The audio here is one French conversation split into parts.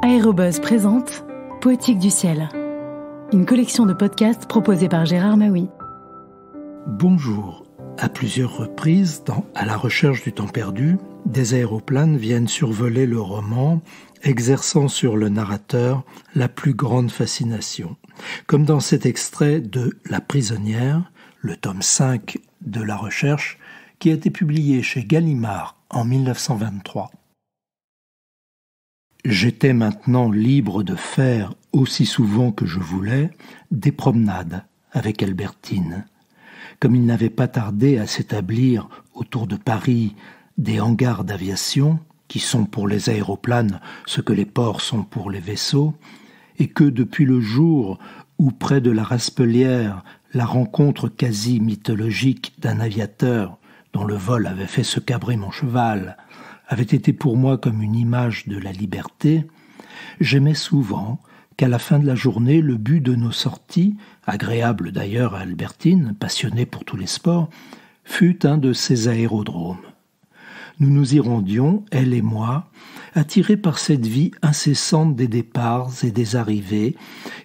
Aérobuzz présente Poétique du ciel, une collection de podcasts proposée par Gérard Maui. Bonjour. À plusieurs reprises, dans À la recherche du temps perdu, des aéroplanes viennent survoler le roman, exerçant sur le narrateur la plus grande fascination. Comme dans cet extrait de La prisonnière, le tome 5 de La recherche, qui a été publié chez Gallimard en 1923. J'étais maintenant libre de faire, aussi souvent que je voulais, des promenades avec Albertine. Comme il n'avait pas tardé à s'établir autour de Paris des hangars d'aviation, qui sont pour les aéroplanes ce que les ports sont pour les vaisseaux, et que depuis le jour où, près de la Raspelière, la rencontre quasi mythologique d'un aviateur dont le vol avait fait se cabrer mon cheval avait été pour moi comme une image de la liberté, j'aimais souvent qu'à la fin de la journée, le but de nos sorties, agréable d'ailleurs à Albertine, passionnée pour tous les sports, fût un de ces aérodromes. Nous nous y rendions, elle et moi, attirés par cette vie incessante des départs et des arrivées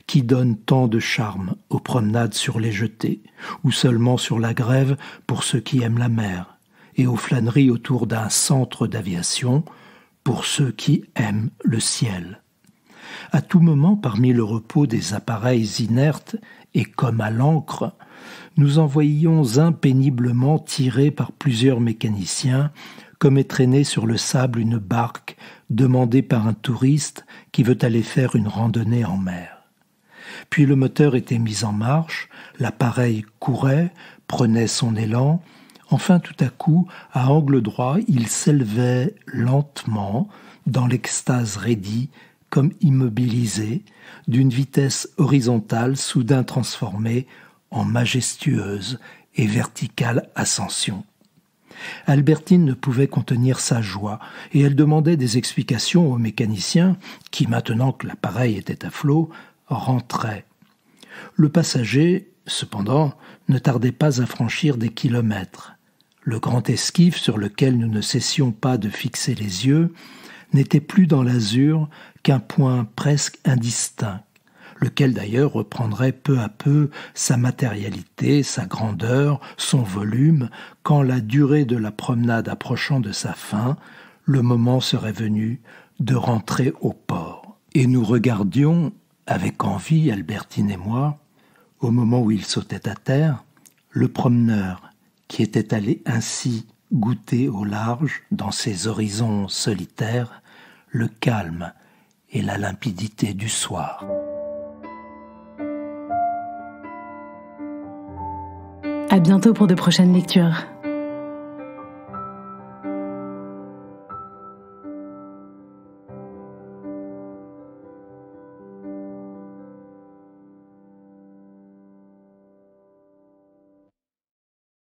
qui donne tant de charme aux promenades sur les jetées, ou seulement sur la grève pour ceux qui aiment la mer, et aux flâneries autour d'un centre d'aviation pour ceux qui aiment le ciel. À tout moment, parmi le repos des appareils inertes et comme à l'ancre, nous en voyions un péniblement tiré par plusieurs mécaniciens, comme est traînée sur le sable une barque demandée par un touriste qui veut aller faire une randonnée en mer. Puis le moteur était mis en marche, l'appareil courait, prenait son élan. Enfin, tout à coup, à angle droit, il s'élevait lentement, dans l'extase raidie, comme immobilisé, d'une vitesse horizontale soudain transformée en majestueuse et verticale ascension. Albertine ne pouvait contenir sa joie, et elle demandait des explications au mécanicien, qui, maintenant que l'appareil était à flot, rentrait. Le passager, cependant, ne tardait pas à franchir des kilomètres. Le grand esquif sur lequel nous ne cessions pas de fixer les yeux n'était plus dans l'azur qu'un point presque indistinct, lequel d'ailleurs reprendrait peu à peu sa matérialité, sa grandeur, son volume, quand la durée de la promenade approchant de sa fin, le moment serait venu de rentrer au port. Et nous regardions, avec envie, Albertine et moi, au moment où il sautait à terre, le promeneur, qui était allé ainsi goûter au large, dans ces horizons solitaires, le calme et la limpidité du soir. À bientôt pour de prochaines lectures.